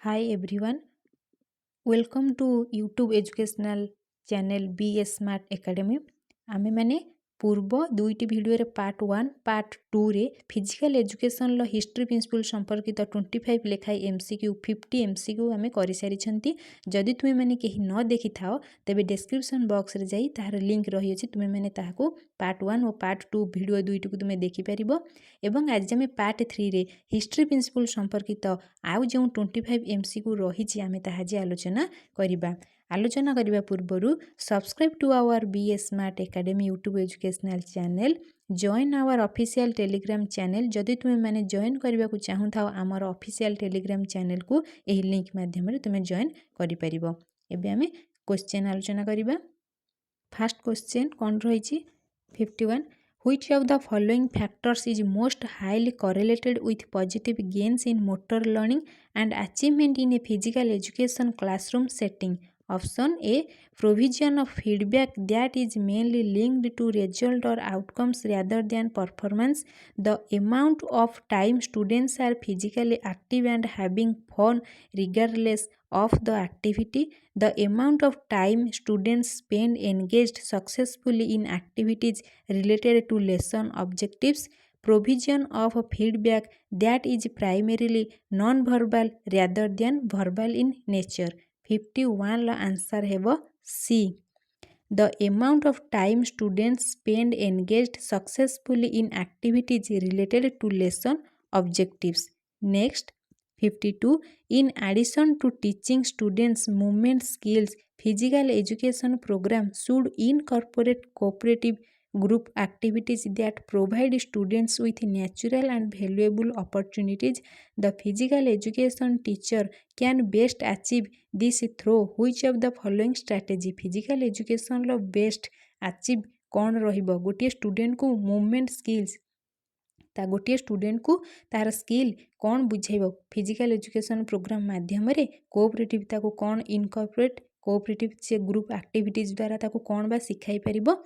Hi everyone, welcome to YouTube educational channel BS Smart Academy. आमे माने पूर्व दुईटी video part 1 part 2 रे physical education लो history principal संपर्कित 25 लेखाई MCQ 50 MCQ आमे करि सारी छंती। जदि तुमे माने केही न देखि थाओ तबे डिस्क्रिप्शन बॉक्स रे जाई तार लिंक रही अछि, तुमे माने ताहाको पार्ट 1 और पार्ट 2 भिडियो दुईटी को तुमे देखि परिबो। एवं आज आमे पार्ट 3 रे हिस्ट्री प्रिंसिपल संपर्कित आउ जो 25 MCQ रही छि आमे ताहा जे आलोचना करिबा। आलोचना करने पूर्वर subscribe to our BS smart academy YouTube educational channel, join our official Telegram channel. जदि तुम मैंने जॉइन करने को चाहू था आमर ऑफिशियल टेलीग्राम चैनल को यही लिंक माध्यम तुम जॉइन कर पारिबो। एबे आमे क्वेश्चन आलोचना करिबा। फर्स्ट क्वेश्चन कौन रही 51 Which of the following factors is most highly correlated with positive gains in motor learning and achievement in a physical education classroom setting? Option A, provision of feedback that is mainly linked to result or outcomes rather than performance. The amount of time students are physically active and having fun regardless of the activity. The amount of time students spend engaged successfully in activities related to lesson objectives. Provision of feedback that is primarily non-verbal rather than verbal in nature. 51 la answer have C. The amount of time students spend engaged successfully in activities related to lesson objectives. Next, 52. In addition to teaching students movement skills, physical education program should incorporate cooperative group activities that provide students with natural and valuable opportunities. The physical education teacher can best achieve this through which of the following strategy? Physical education low best achieve कौन रहिबो? गोटे student को movement skills ता गोटे student को तार skill कौन बुझेब physical education programme माध्यम रे कोऑपरेटिव ताको कौन इनकॉर्पोरेट कोऑपरेटिव से ग्रुप एक्टिविटीज द्वारा ताको कौन बा सिखाई परिबो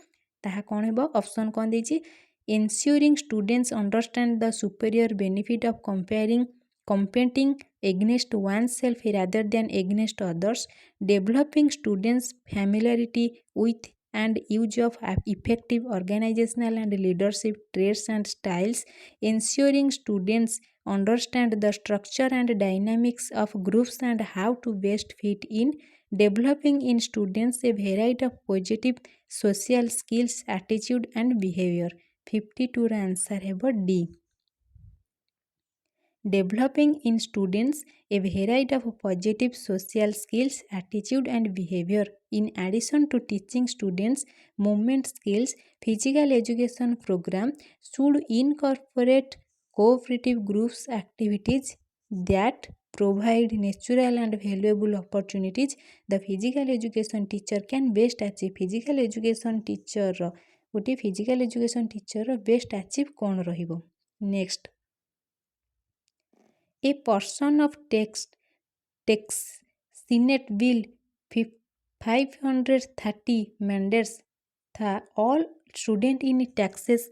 ताहा कौन हेबो? ऑप्शन कौन देछि? ensuring students understand the superior benefit of competing against oneself rather than against others, developing students familiarity with and use of effective organizational and leadership traits and styles, ensuring students understand the structure and dynamics of groups and how to best fit in, developing in students a variety of positive social skills, attitude and behavior. 52 ର answer ହେବ D. Developing in students a variety of positive social skills, attitude and behavior. In addition to teaching students movement skills, physical education program should incorporate cooperative groups activities that provide natural and valuable opportunities. The physical education teacher can best achieve physical education teacher गोटे physical education teacher best achieve कौन रहिबो? Next, a person of Texas senate bill 530 mandates that all student in Texas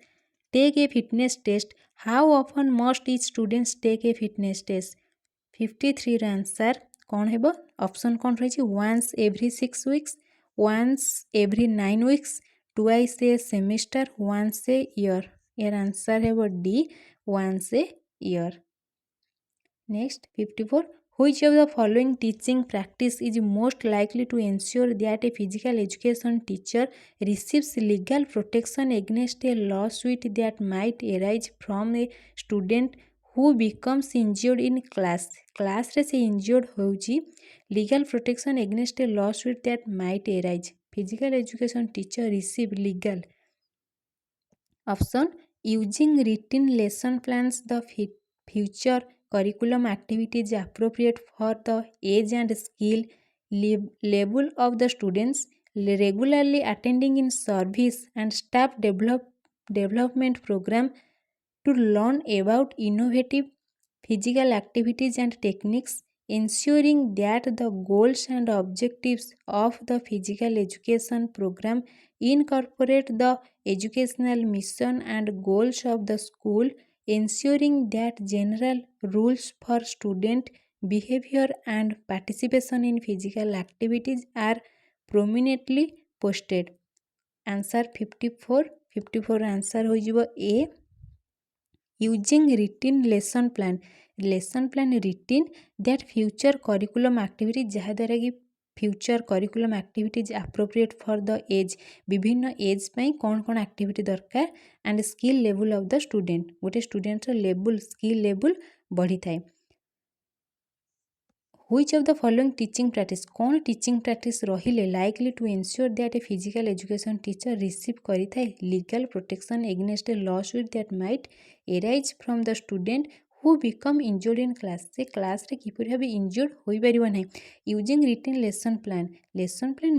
take a fitness test. How often must each students take a fitness test? 53 ର answer कौन हेबो? Option कौन रही? once every 6 weeks, once every 9 weeks, twice a semester, once a year. यार answer है वो D, once a year. Next, 54. Which of the following teaching practice is most likely to ensure that a physical education teacher receives legal protection against a lawsuit that might arise from a student who becomes injured in class? Class रे से injured होउची, legal protection against a lawsuit that might arise. Physical education teacher receive legal. Option, using written lesson plans, the future curriculum activities appropriate for the age and skill level of the students, regularly attending in service and staff development program to learn about innovative physical activities and techniques, ensuring that the goals and objectives of the physical education program incorporate the educational mission and goals of the school, ensuring that general rules for student behavior and participation in physical activities are prominently posted. Answer 54 answer होइजिबो A. Using written lesson plan written that future curriculum activity जहाँद्वारा कि future curriculum activities appropriate for the age विभिन्न age पाई कौन कौन activity दरकार and skill level of the student गोटे student level skill level बढ़ी थाए. Which of the following teaching practice कौन टीचिंग practice रहिले likely to ensure that a physical education teacher receive करिथाए legal protection against a lawsuit that might arise from the student who become injured in class. से class रे किपरि भाबे injured होई परिबो नै. Using written lesson plan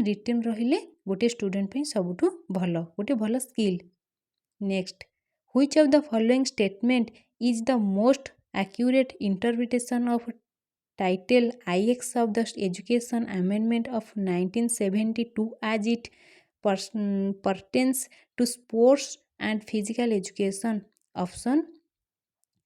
written रहिले गोटे student पे सबुठु भलो गोटे भलो skill. Next, which of the following statement is the most accurate interpretation of title IX of the Education Amendment of 1972 as it pertains to sports and physical education? Option: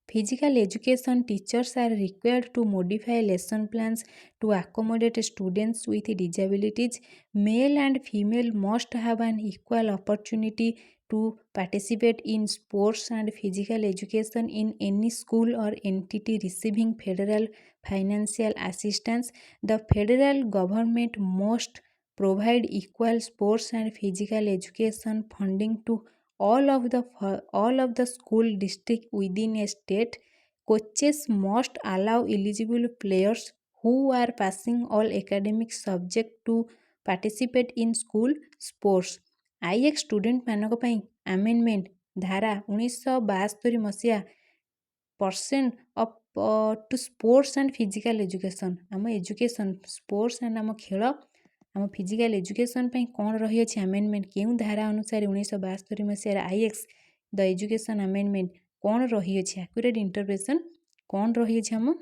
physical education teachers are required to modify lesson plans to accommodate students with disabilities. Male and female must have an equal opportunity to participate in sports and physical education in any school or entity receiving federal financial assistance. The federal government must provide equal sports and physical education funding to all of the school district within a state. Coaches must allow eligible players who are passing all academic subject to participate in school sports. IX student मानक पई amendment धारा 1972 मसीहा percent of to sports and physical education आम education sports and आम खेल आम physical education पई कौन रही अछि अमेंडमेंट केउ धारा अनुसार 1972 मसीहा IX द एजुकेशन अमेंडमेंट कौन रही अछि एक्यूरेट इंटरप्रिटेशन कौन रही अछि हम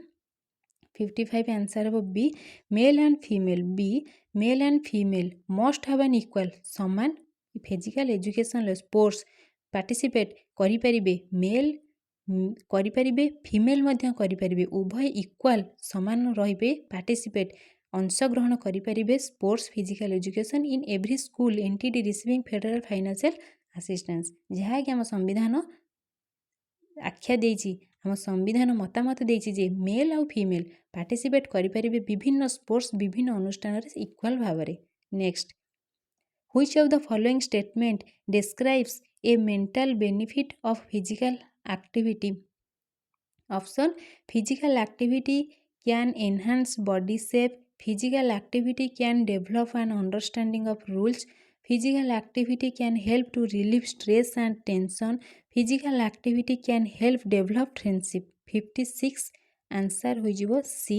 55 आंसर हम B. Male and female B. Male and female must have an equal समान फिजिकल एजुकेशन स्पोर्ट्स पार्टिसिपेट करि परिबे मेल करि परिबे फीमेल मध्य करि परिबे उभय इक्वल समान रहिबे पार्टिसिपेट अंशग्रहण करि परिबे sports physical education in every school entity receiving federal financial assistance जहाँ कि आम संविधान आख्या देछि आम संविधान मतामत देछि जे मेल आउ फीमेल पार्टिसिपेट करि परिबे विभिन्न स्पोर्ट्स विभिन्न अनुष्ठान रे equal Bhavre. Next, which of the following statement describes a mental benefit of physical activity? Option: physical activity can enhance body shape, physical activity can develop an understanding of rules, physical activity can help to relieve stress and tension, physical activity can help develop friendship. 56 answer होइजिबो C.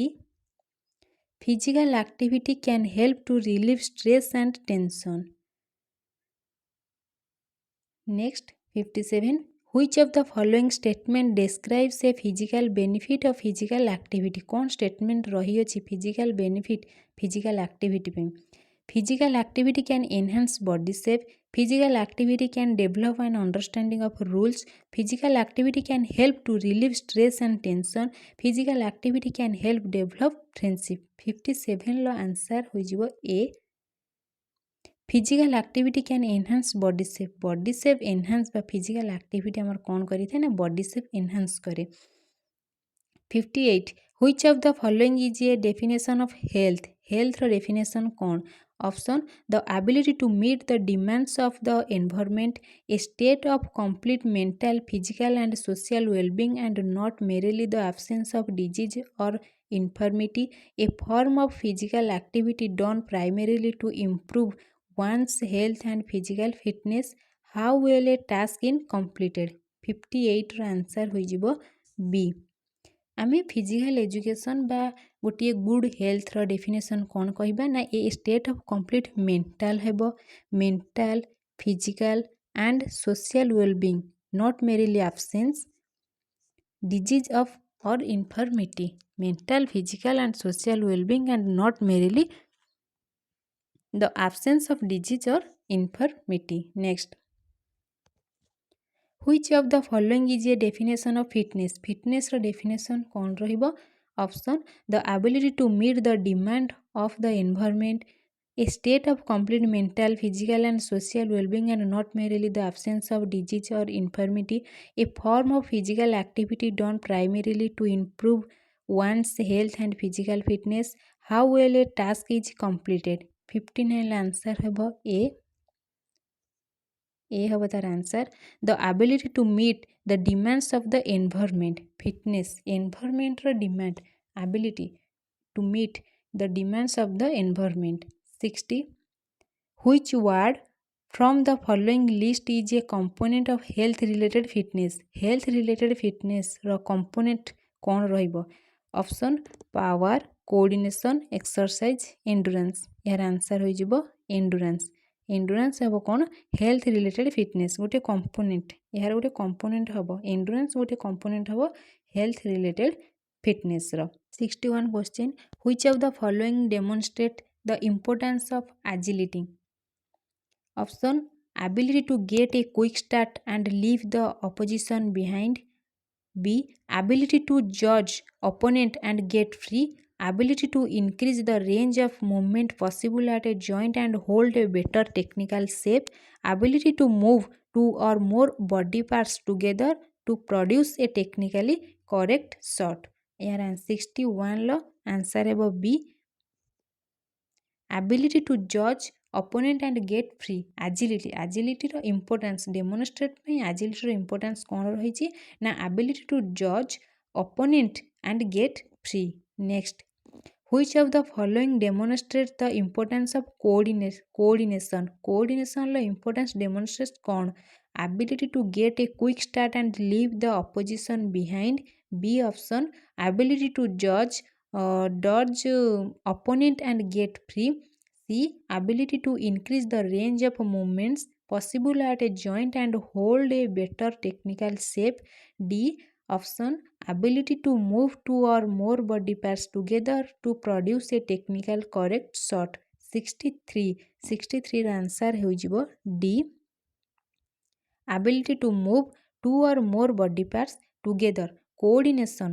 Physical activity can help to relieve stress and tension. Next, 57. Which of the following statement describes a physical benefit of physical activity? कौन statement रही अछि physical benefit physical activity पे? Physical activity can enhance body shape, physical activity can develop an understanding of rules, physical activity can help to relieve stress and tension, physical activity can help develop friendship. 57 low answer होइजिबो A. Physical activity can enhance body shape enhance बा physical activity आमर कौन करी थाए ना body shape enhance करे. 58 which of the following is a definition of health रो definition कौन? Option: the ability to meet the demands of the environment, a state of complete mental physical and social wellbeing and not merely the absence of disease or infirmity, a form of physical activity done primarily to improve one's health and physical fitness. How well a task is completed? 58 ର answer होइजिबो B. आमे physical education बा गोटे good health रो definition कौन कहबा ना ए state of complete mental हेबो mental physical and social wellbeing not merrily absence disease of or infirmity, mental, physical and social well-being and not merely the absence of disease or infirmity. Next, which of the following is a definition of fitness? Fitness रो definition कौन रहिबो? Option: the ability to meet the demand of the environment, a state of complete mental, physical, and social well-being, and not merely the absence of disease or infirmity, a form of physical activity done primarily to improve one's health and physical fitness. How well a task is completed? 59 answer ହେବ A. A ହେବ ତାର answer. The ability to meet the demands of the environment, fitness, environment ର demand, ability to meet the demands of the environment. 60. Which word from the following list is a component of health related fitness? Health related fitness ର component କ'ଣ ରହିବ? Option: power, coordination, exercise, endurance. ଏହାର answer ହୋଇଯିବ endurance. endurance ହେବ କ'ଣ? health related fitness ଗୋଟେ component. ଏହାର ଗୋଟେ component ହେବ endurance, ଗୋଟେ component ହେବ health related fitness ର. 61 question. Which of the following demonstrate the importance of agility? Option: ability to get a quick start and leave the opposition behind. B. Ability to judge opponent and get free. Ability to increase the range of movement possible at a joint and hold a better technical shape. Ability to move two or more body parts together to produce a technically correct shot. यार 61 लो answer है वो B. ability to judge opponent and get free. agility ର importance demonstrate ପାଇଁ agility ର importance କ'ଣ ରହିଛି ନା ability to judge opponent and get free. Next, which of the following demonstrates the importance of coordination? coordination ର importance demonstrates କ'ଣ? ability to get a quick start and leave the opposition behind. B option. ability to dodge opponent and get free. C. ability to increase the range of movements possible at a joint and hold a better technical shape. D option. ability to move two or more body parts together to produce a technical correct shot. 63 ର answer ହୋଇଯିବ D. ability to move two or more body parts together. coordination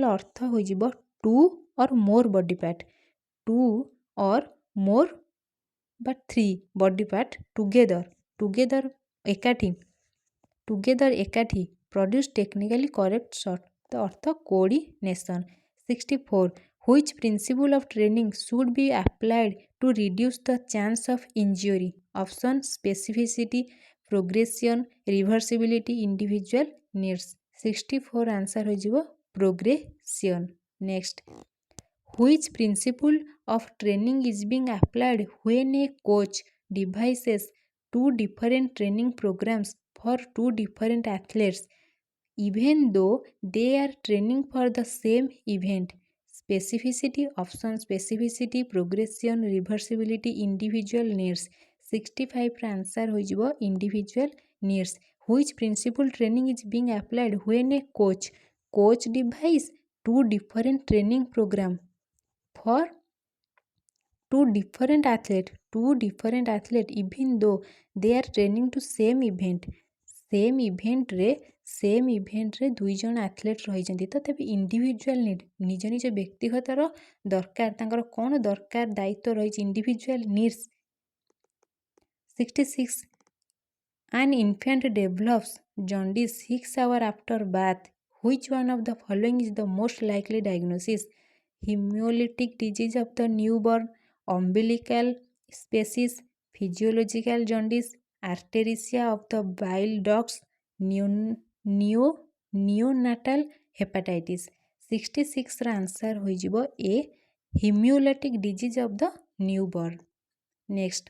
ର ଅର୍ଥ ହୋଇଯିବ two or more body part, two or more but three body part together ଏକାଠି produce technically correct shot. ତ ଅର୍ଥ coordination. 64. Which principle of training should be applied to reduce the chance of injury? Option: specificity, progression, reversibility, individual needs. 64 answer ହୋଇଯିବ progression. Next, which principle of training is being applied when a coach devises two different training programs for two different athletes even though they are training for the same event? Specificity option: specificity, progression, reversibility, individual needs. 65 ର answer ହୋଇଯିବ individual needs. Which principle training is being applied when a coach devise two different training program for two different athlete even though they are training to same event ରେ ଦୁଇ ଜଣ athlete ରହିଛନ୍ତି ତଥାପି individual need ନିଜ ନିଜ ବ୍ୟକ୍ତିଗତର ଦରକାର ତାଙ୍କର କ'ଣ ଦରକାର ଦାୟିତ୍ୱ ରହିଛି individual needs. 66. An infant develops jaundice 6 hours after birth. Which one of the following is the most likely diagnosis? Hemolytic disease of the newborn, umbilical species, physiological jaundice, artericia of the bile ducts, neonatal hepatitis. 66 ର answer ହୋଇଯିବ A. hemolytic disease of the newborn. Next,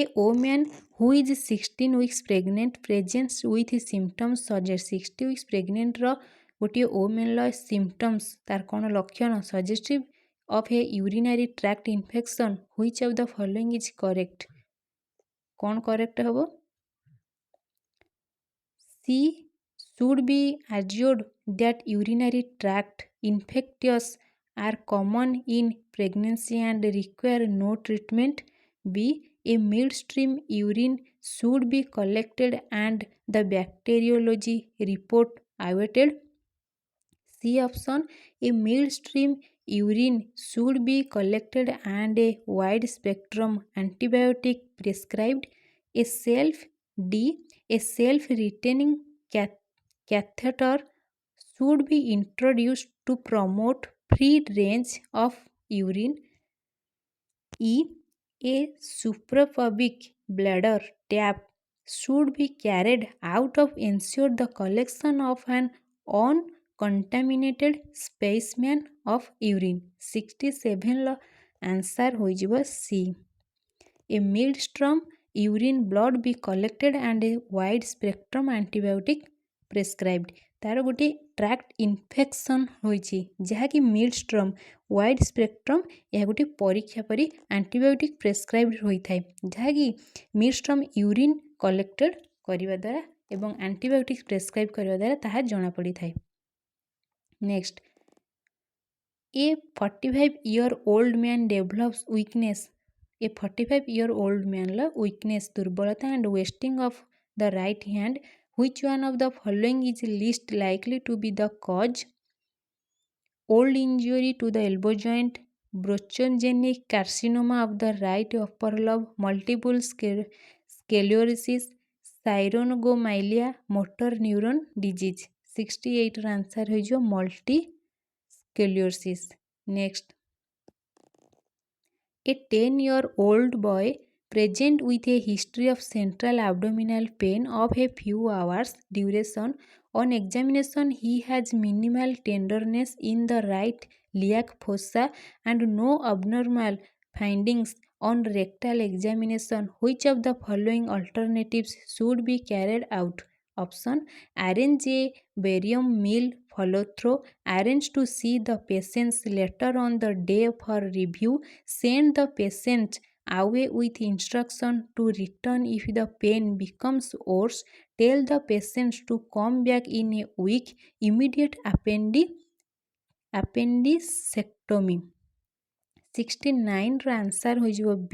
a woman who is 16 weeks pregnant presents with symptoms suggest 60 weeks pregnant ର ଗୋଟିଏ woman ର symptoms ତାର କ'ଣ ଲକ୍ଷଣ suggestive of a urinary tract infection. Which of the following is correct? କ'ଣ correct ହେବ? She should be assured that urinary tract infections are common in pregnancy and require no treatment. B. A midstream urine should be collected and the bacteriology report awaited. C. C option, a midstream urine should be collected and a wide spectrum antibiotic prescribed. A self D, a self retaining catheter should be introduced to promote free range of urine. E. A suprapubic bladder tap should be carried out of ensure the collection of an uncontaminated specimen of urine. 67 ର answer ହୋଇଯିବ C. A midstream urine blood be collected and a wide spectrum antibiotic prescribed. तार गोटे tract infection होइछि जहाँकि मिडस्ट्रम wide spectrum यह गोटे परीक्षा परी antibiotic prescribed होइथाय जहाँकि मिडस्ट्रम यूरिन कलेक्टेड करिवा द्वारा एवं आंटीबायोटिक प्रेस्क्राइब करिवा द्वारा ताहा जଣା पड़िथाय. Next, A 45-year-old man develops weakness. A 45-year-old man la weakness दुर्बलता and wasting of the right hand. Which one of the following is least likely to be the cause? Old injury to the elbow joint, bronchogenic carcinoma of the right upper lobe, multiple sclerosis, syringomyelia, motor neuron disease. 68 ର answer ହୋଇଯିବ multi sclerosis. Next, a 10-year-old boy present with a history of central abdominal pain of a few hours duration. On examination, he has minimal tenderness in the right iliac fossa and no abnormal findings on rectal examination. Which of the following alternatives should be carried out? Option, arrange a barium meal follow-through, arrange to see the patient's letter on the day for review, send the patient away with instruction to return if the pain becomes worse, tell the patient to come back in a week, immediate appendicectomy. 69 ର answer ହୋଇଯିବ B,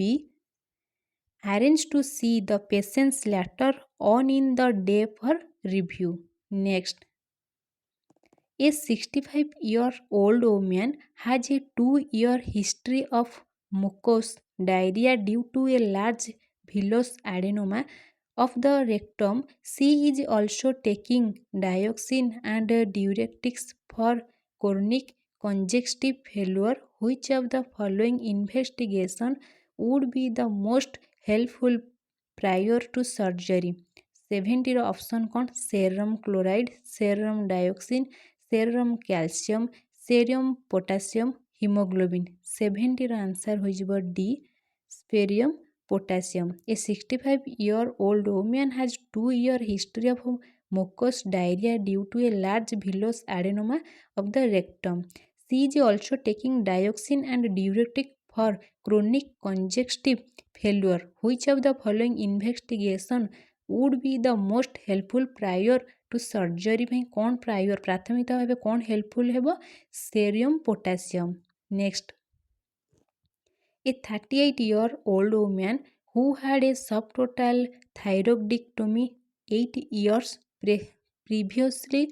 arrange to see the patient's letter on in the day for review. Next, a 65-year-old woman has a 2-year history of mucous diarrhea due to a large villous adenoma of the rectum. She is also taking dioxin and diuretics for chronic congestive failure. Which of the following investigation would be the most helpful prior to surgery? 70 ର option କ'ଣ? Serum chloride, serum dioxin, serum calcium, serum potassium, haemoglobin. 70 ର answer ହୋଇଯିବ D, sphaerium potassium. A 65-year-old woman has 2-year history of mucous diarrhea due to a large villous adenoma of the rectum. She is also taking dioxin and diuretic for chronic congestive failure. Which of the following investigation would be the most helpful prior to surgery? ପାଇଁ କ'ଣ prior ପ୍ରାଥମିକ ଭାବେ କ'ଣ helpful ହେବ? ସେରିୟମ୍ potassium. Next, a 38-year-old woman who had a subtotal thyroidectomy 8 years previously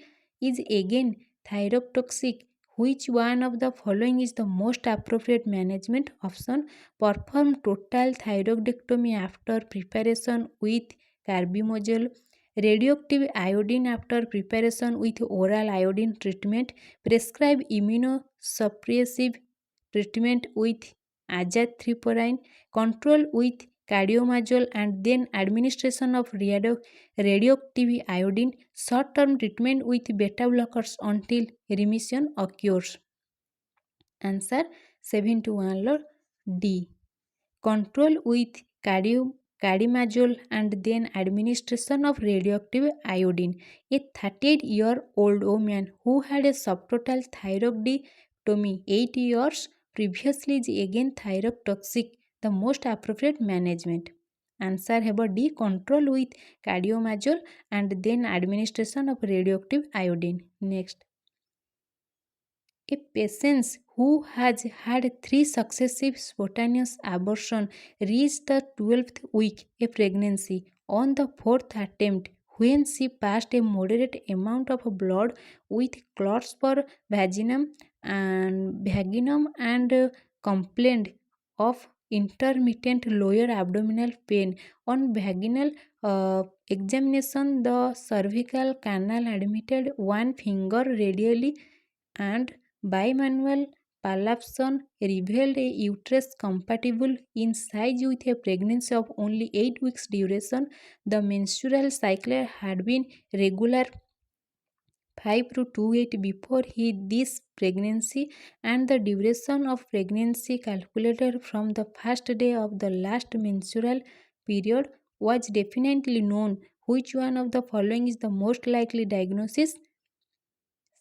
is again thyrotoxic. Which one of the following is the most appropriate management? Option, perform total thyroidectomy after preparation with carbimazole, radioactive iodine after preparation with oral iodine treatment, prescribe immunosuppressive treatment with azathioprine, control with cardiomazole and then administration of radioactive iodine, short-term treatment with beta blockers until remission occurs. Answer 71 ର D, control with cardiomazole and then administration of radioactive iodine. A 38-year-old woman who had a subtotal thyroidectomy 8 years previously is again thyrotoxic. The most appropriate management. Answer ହେବ D, control with cardiomazole and then administration of radioactive iodine. Next, a patient who has had 3 successive spontaneous abortion reached the 12th week of pregnancy. On the 4th attempt, when she passed a moderate amount of blood with clots for vaginum and complained of intermittent lower abdominal pain. On vaginal examination, the cervical canal admitted one finger radially and bimanual palpation revealed a uterus compatible in size with a pregnancy of only 8 weeks duration. The menstrual cycle had been regular 5 to 28 before this pregnancy, and the duration of pregnancy calculated from the first day of the last menstrual period was definitely known. Which one of the following is the most likely diagnosis?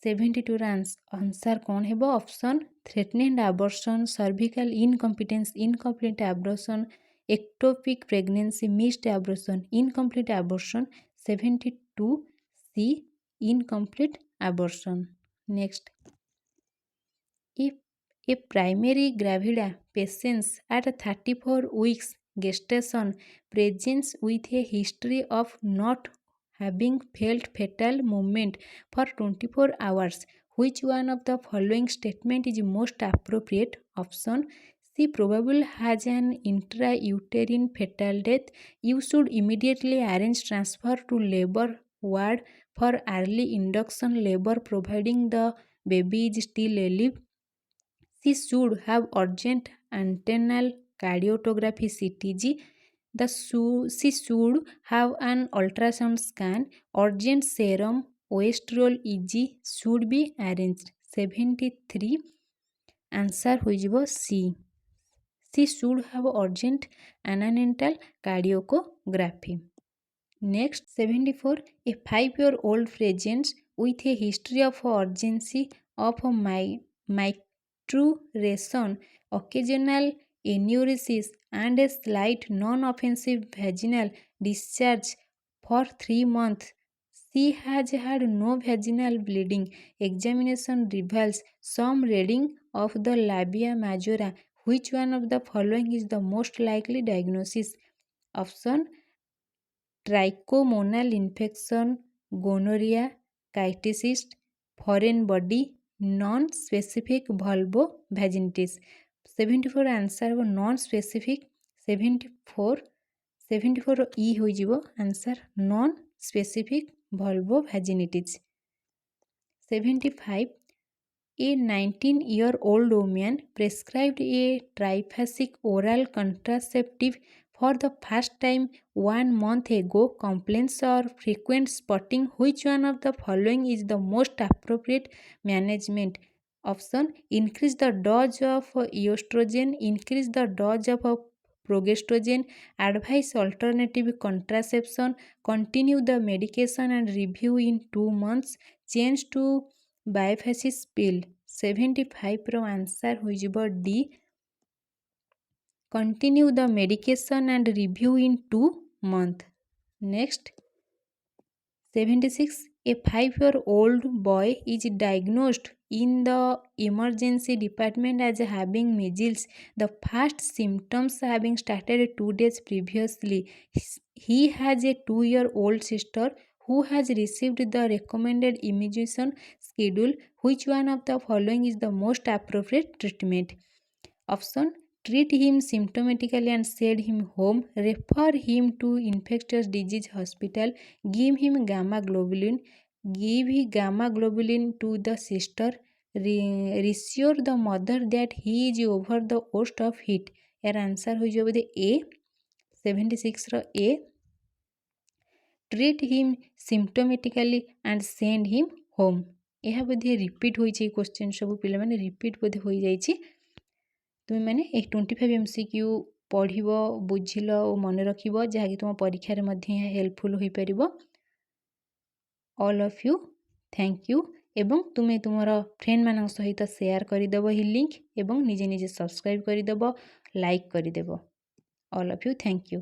72 answer कौन है? Option threatened abortion, cervical incompetence, incomplete abortion, ectopic pregnancy, missed abortion, incomplete abortion. 72 C incomplete abortion. Next, if a primary gravida patient at 34 weeks gestation presents with a history of not having felt fetal movement for 24 hours, which one of the following statement is most appropriate? Option C, probably has an intrauterine fetal death. You should immediately arrange transfer to labor ward for early induction labor providing the baby is still alive. She should have urgent antenatal cardiography CTG. She should have an ultrasound scan. Urgent serum oestrol EG should be arranged. 73 answer होइजिबो C. She should have urgent antenatal cardiography. Next, 74 a 5-year-old presents with a history of urgency of micturition, occasional enuresis and a slight non-offensive vaginal discharge for 3 months. She has had no vaginal bleeding. Examination reveals some reading of the labia majora. Which one of the following is the most likely diagnosis? Option trichomonal infection, gonorrhea, cystitis, foreign body, non-specific vulvovaginitis. 74 answer हो non-specific. 74 E होइजिबो answer non-specific vulvovaginitis. 75 a 19-year-old woman prescribed a triphasic oral contraceptive for the first time 1 month ago. Complaints or frequent spotting. Which one of the following is the most appropriate management? Option increase the dose of estrogen, increase the dose of progestogen, advise alternative contraception, continue the medication and review in 2 months, change to biophasis pill. 75 रो answer होइजिबो D, continue the medication and review in 2 months. Next, 76 a 5-year-old boy is diagnosed in the emergency department as having measles, the first symptoms having started 2 days previously. He has a 2-year-old sister who has received the recommended immunization schedule. Which one of the following is the most appropriate treatment? Option treat him symptomatically and send him home, refer him to infectious disease hospital, give him gamma globulin, give gamma globulin to the sister, reassure the mother that he is over the worst of it. यार answer हो जाए बोधे A. 76 row A, treat him symptomatically and send him home. यह बोधे repeat होइछि question सब पिला माने repeat बोधे होई जाइछि। तुम मैंने एक 25 MCQ पढ़िब बुझिल और मन रखिब जहाँकि तुम परीक्षा हेल्पफुल हो पार। All of you thank you. एवं तुम्हें तुमर फ्रेंड मान सहित शेयर करदेव ही लिंक एवं निजे निजे सब्सक्राइब करदेव, लाइक करदेव। All of you thank you.